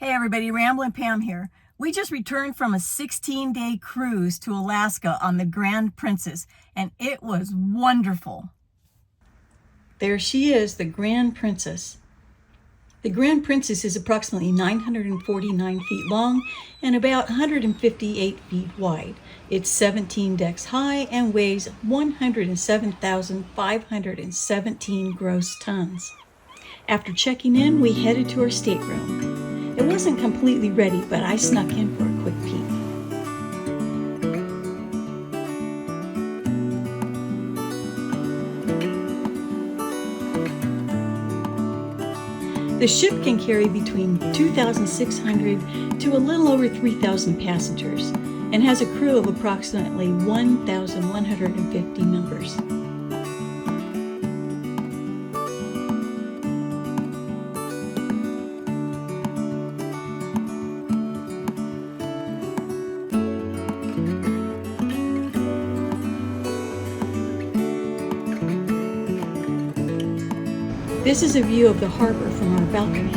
Hey everybody, Ramblin Pam here. We just returned from a 16-day cruise to Alaska on the Grand Princess, and it was wonderful. There she is, the Grand Princess. The Grand Princess is approximately 949 feet long and about 158 feet wide. It's 17 decks high and weighs 107,517 gross tons. After checking in, we headed to our stateroom. It wasn't completely ready, but I snuck in for a quick peek. The ship can carry between 2,600 to a little over 3,000 passengers and has a crew of approximately 1,150 members. This is a view of the harbor from our balcony.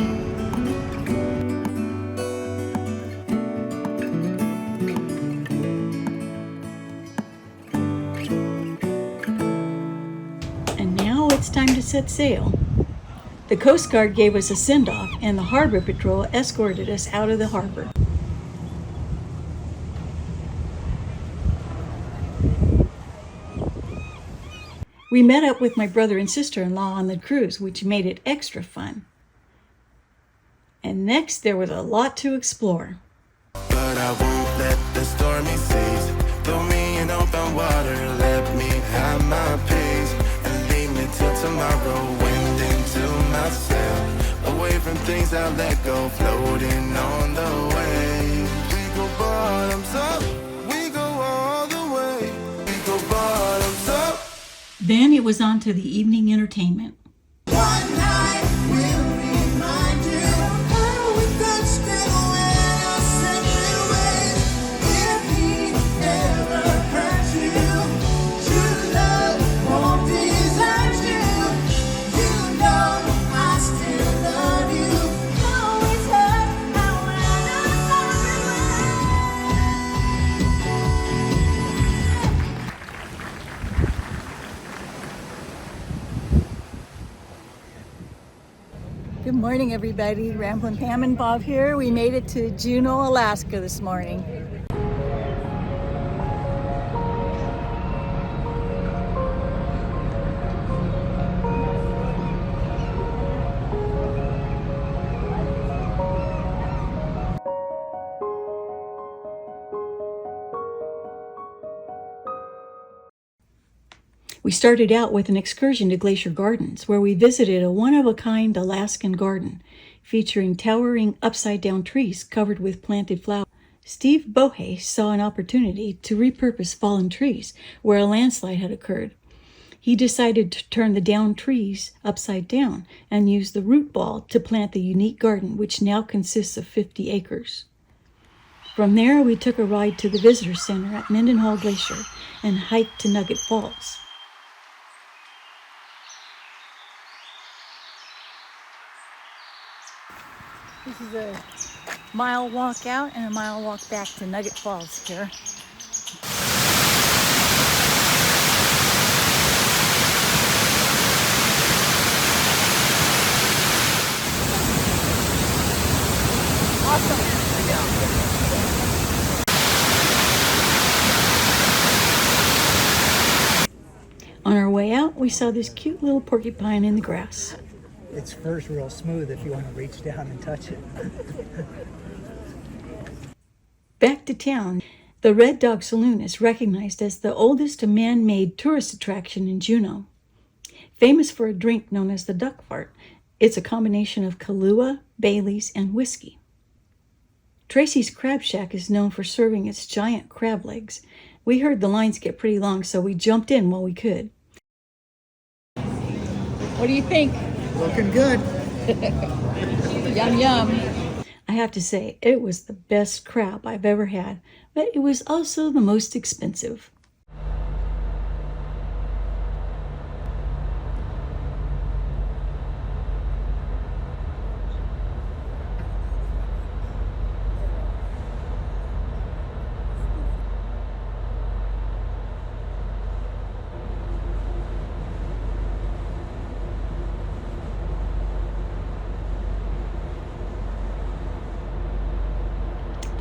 And now it's time to set sail. The Coast Guard gave us a send-off and the Harbor Patrol escorted us out of the harbor. We met up with my brother and sister-in-law on the cruise, which made it extra fun. And next, there was a lot to explore. But I won't let the stormy seas throw me in open water. Let me have my peace and leave me till tomorrow. Wind into my sail, away from things I let go, floating on the waves. We go bottoms up, we go all the way. We go bottoms up. Then it was on to the evening entertainment. One night will remind you how we could stay away our separate ways. If he never hurt you, true love won't desert you. You know I still love you. Always hurt, however far Good morning, everybody. Ramblin Pam and Bob here. We made it to Juneau, Alaska this morning. We started out with an excursion to Glacier Gardens, where we visited a one-of-a-kind Alaskan garden, featuring towering upside-down trees covered with planted flowers. Steve Bohe saw an opportunity to repurpose fallen trees where a landslide had occurred. He decided to turn the downed trees upside down and use the root ball to plant the unique garden, which now consists of 50 acres. From there, we took a ride to the visitor center at Mendenhall Glacier and hiked to Nugget Falls. This is a mile walk out and a mile walk back to Nugget Falls here. Awesome. On our way out, we saw this cute little porcupine in the grass. Its fur's real smooth if you want to reach down and touch it. Back to town, the Red Dog Saloon is recognized as the oldest man-made tourist attraction in Juneau. Famous for a drink known as the duck fart, it's a combination of Kahlua, Bailey's, and whiskey. Tracy's Crab Shack is known for serving its giant crab legs. We heard the lines get pretty long, so we jumped in while we could. What do you think? Looking good. Yum, yum. I have to say, it was the best crab I've ever had, but it was also the most expensive.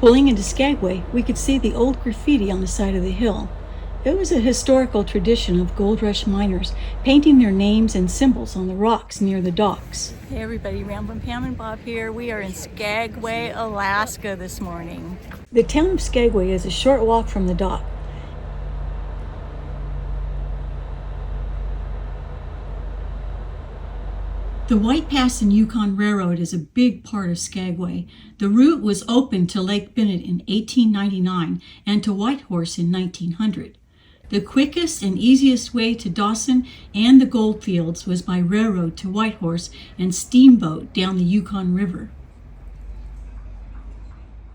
Pulling into Skagway, we could see the old graffiti on the side of the hill. It was a historical tradition of gold rush miners painting their names and symbols on the rocks near the docks. Hey everybody, Ramblin, Pam and Bob here. We are in Skagway, Alaska this morning. The town of Skagway is a short walk from the dock. The White Pass and Yukon Railroad is a big part of Skagway. The route was opened to Lake Bennett in 1899 and to Whitehorse in 1900. The quickest and easiest way to Dawson and the goldfields was by railroad to Whitehorse and steamboat down the Yukon River.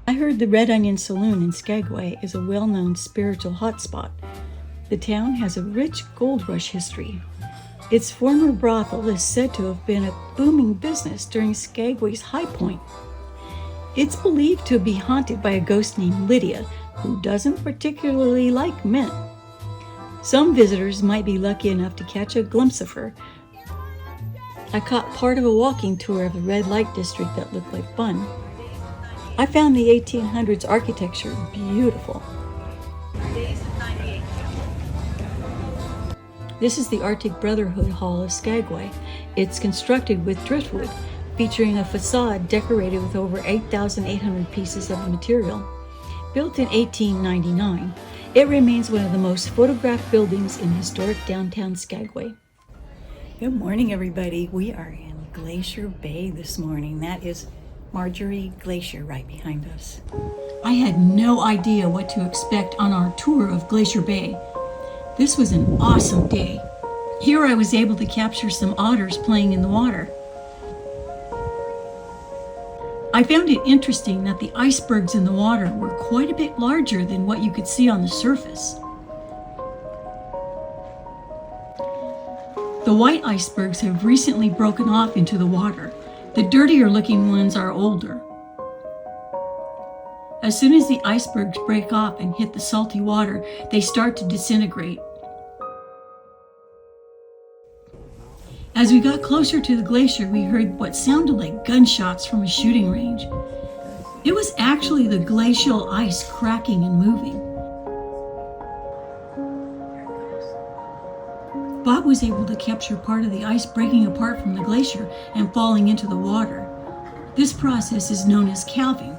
I heard the Red Onion Saloon in Skagway is a well-known spiritual hotspot. The town has a rich gold rush history. Its former brothel is said to have been a booming business during Skagway's high point. It's believed to be haunted by a ghost named Lydia, who doesn't particularly like men. Some visitors might be lucky enough to catch a glimpse of her. I caught part of a walking tour of the red light district that looked like fun. I found the 1800s architecture beautiful. This is the Arctic Brotherhood Hall of Skagway. It's constructed with driftwood, featuring a facade decorated with over 8,800 pieces of material. Built in 1899, it remains one of the most photographed buildings in historic downtown Skagway. Good morning, everybody. We are in Glacier Bay this morning. That is Marjorie Glacier right behind us. I had no idea what to expect on our tour of Glacier Bay. This was an awesome day. Here I was able to capture some otters playing in the water. I found it interesting that the icebergs in the water were quite a bit larger than what you could see on the surface. The white icebergs have recently broken off into the water. The dirtier looking ones are older. As soon as the icebergs break off and hit the salty water, they start to disintegrate. As we got closer to the glacier, we heard what sounded like gunshots from a shooting range. It was actually the glacial ice cracking and moving. Bob was able to capture part of the ice breaking apart from the glacier and falling into the water. This process is known as calving.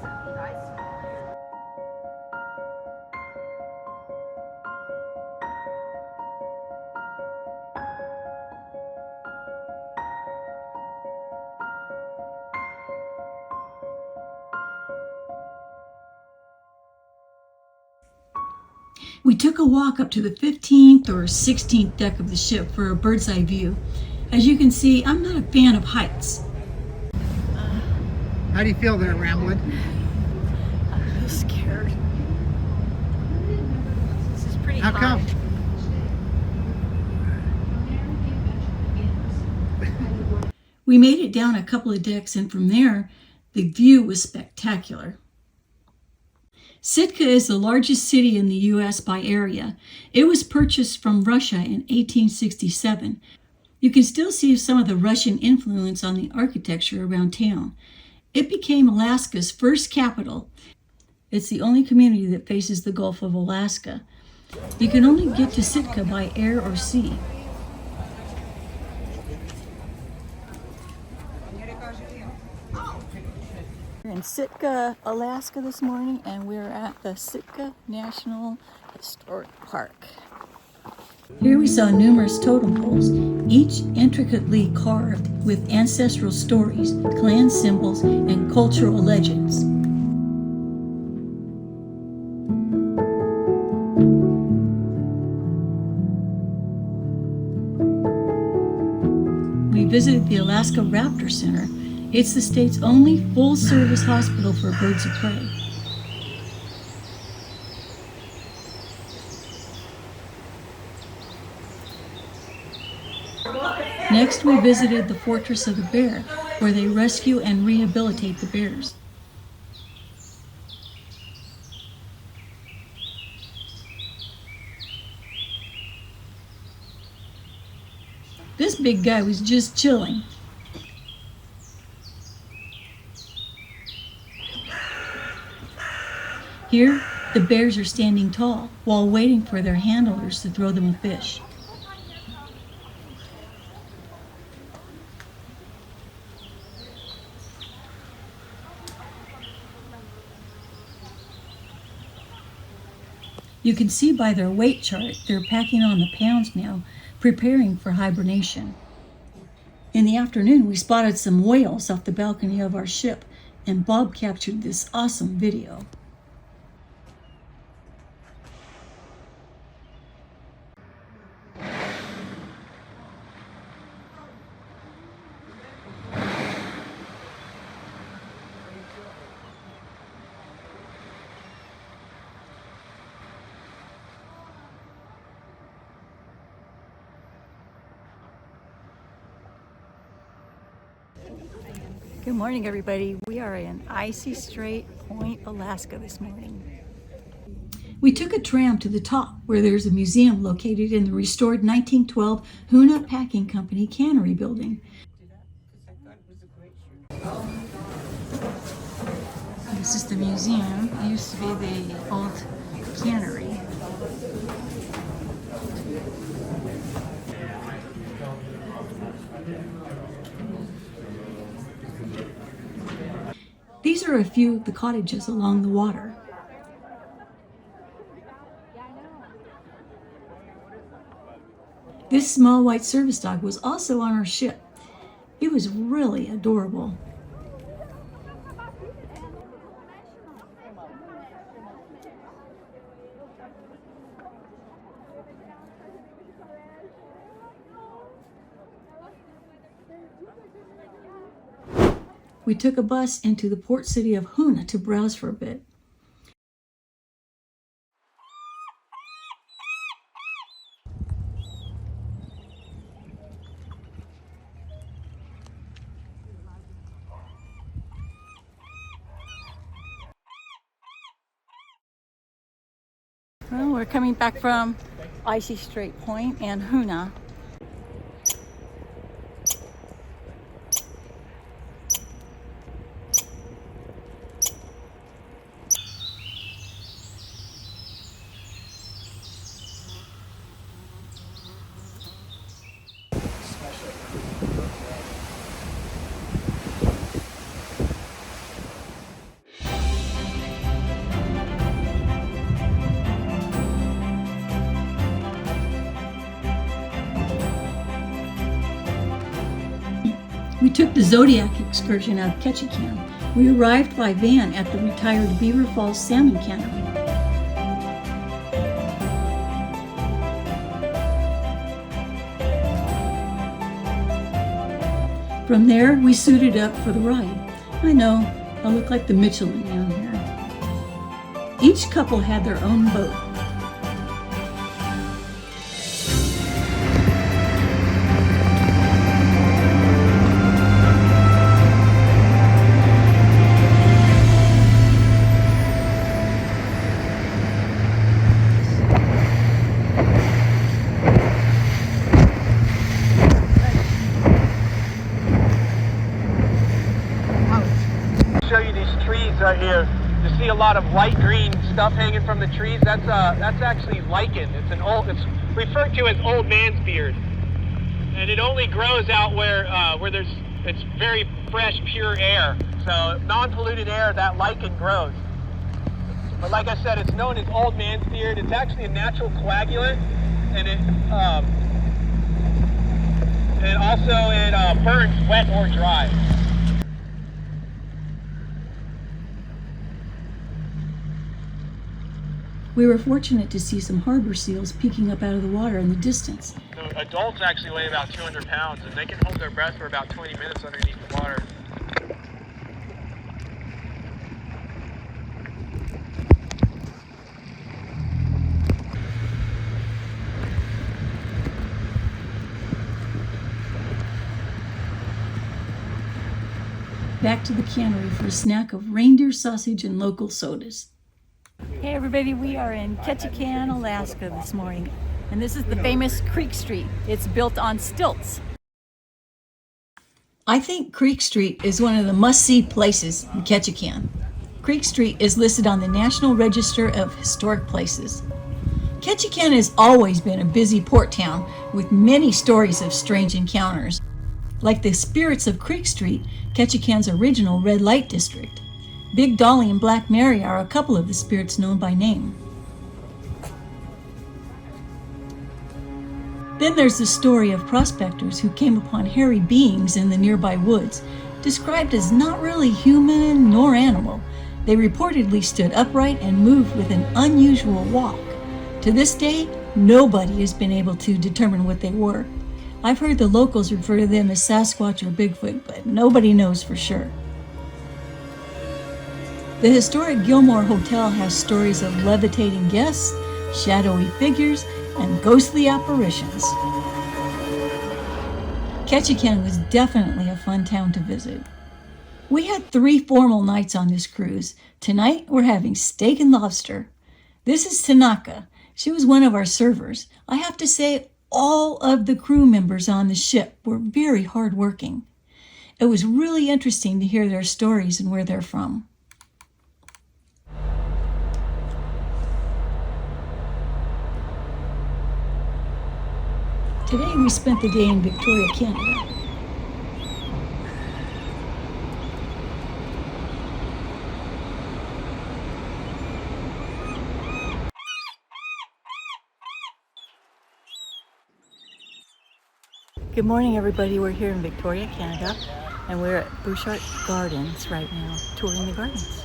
We took a walk up to the 15th or 16th deck of the ship for a bird's eye view. As you can see, I'm not a fan of heights. How do you feel there, Ramblin? I'm so scared. This is pretty high. How come? We made it down a couple of decks, and from there, the view was spectacular. Sitka is the largest city in the U.S. by area. It was purchased from Russia in 1867. You can still see some of the Russian influence on the architecture around town. It became Alaska's first capital. It's the only community that faces the Gulf of Alaska. You can only get to Sitka by air or sea. We're in Sitka, Alaska this morning, and we're at the Sitka National Historic Park. Here we saw numerous totem poles, each intricately carved with ancestral stories, clan symbols, and cultural legends. We visited the Alaska Raptor Center. It's the state's only full-service hospital for birds of prey. Next, we visited the Fortress of the Bear, where they rescue and rehabilitate the bears. This big guy was just chilling. Here, the bears are standing tall while waiting for their handlers to throw them a fish. You can see by their weight chart they're packing on the pounds now, preparing for hibernation. In the afternoon, we spotted some whales off the balcony of our ship, and Bob captured this awesome video. Good morning, everybody. We are in Icy Strait Point, Alaska this morning. We took a tram to the top where there's a museum located in the restored 1912 Hoona Packing Company cannery building. This is the museum. It used to be the old cannery. These are a few of the cottages along the water. This small white service dog was also on our ship. It was really adorable. We took a bus into the port city of Hoona to browse for a bit. Well, we're coming back from Icy Strait Point and Hoona. We took the Zodiac excursion out of Ketchikan. We arrived by van at the retired Beaver Falls Salmon Cannery. From there, we suited up for the ride. I know, I look like the Michelin down here. Each couple had their own boat. Show you these trees right here. You see a lot of light green stuff hanging from the trees. That's actually lichen. It's referred to as old man's beard, and it only grows out where it's very fresh, pure air. So non-polluted air, that lichen grows. But like I said, it's known as old man's beard. It's actually a natural coagulant, and it burns wet or dry. We were fortunate to see some harbor seals peeking up out of the water in the distance. The adults actually weigh about 200 pounds, and they can hold their breath for about 20 minutes underneath the water. Back to the cannery for a snack of reindeer sausage and local sodas. Hey everybody, we are in Ketchikan, Alaska this morning, and this is the famous Creek Street. It's built on stilts. I think Creek Street is one of the must-see places in Ketchikan. Creek Street is listed on the National Register of Historic Places. Ketchikan has always been a busy port town with many stories of strange encounters. Like the spirits of Creek Street, Ketchikan's original red light district. Big Dolly and Black Mary are a couple of the spirits known by name. Then there's the story of prospectors who came upon hairy beings in the nearby woods, described as not really human nor animal. They reportedly stood upright and moved with an unusual walk. To this day, nobody has been able to determine what they were. I've heard the locals refer to them as Sasquatch or Bigfoot, but nobody knows for sure. The historic Gilmore Hotel has stories of levitating guests, shadowy figures, and ghostly apparitions. Ketchikan was definitely a fun town to visit. We had 3 formal nights on this cruise. Tonight, we're having steak and lobster. This is Tanaka. She was one of our servers. I have to say, all of the crew members on the ship were very hardworking. It was really interesting to hear their stories and where they're from. Today we spent the day in Victoria, Canada. Good morning, everybody. We're here in Victoria, Canada, and we're at Bouchard Gardens right now, touring the gardens.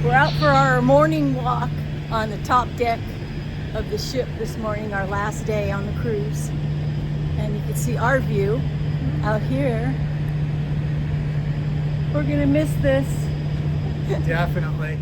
We're out for our morning walk on the top deck of the ship this morning, our last day on the cruise. And you can see our view out here. We're gonna miss this. Definitely.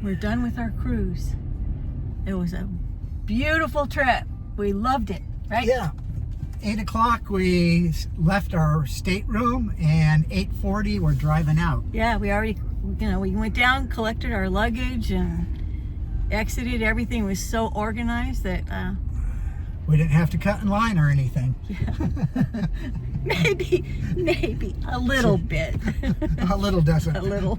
We're done with our cruise. It was a beautiful trip. We loved it, right? Yeah. 8 o'clock we left our stateroom, and 8:40 we're driving out. Yeah, we already, we went down, collected our luggage, and exited. Everything was so organized that We didn't have to cut in line or anything. yeah. maybe a little bit. A little doesn't. A little.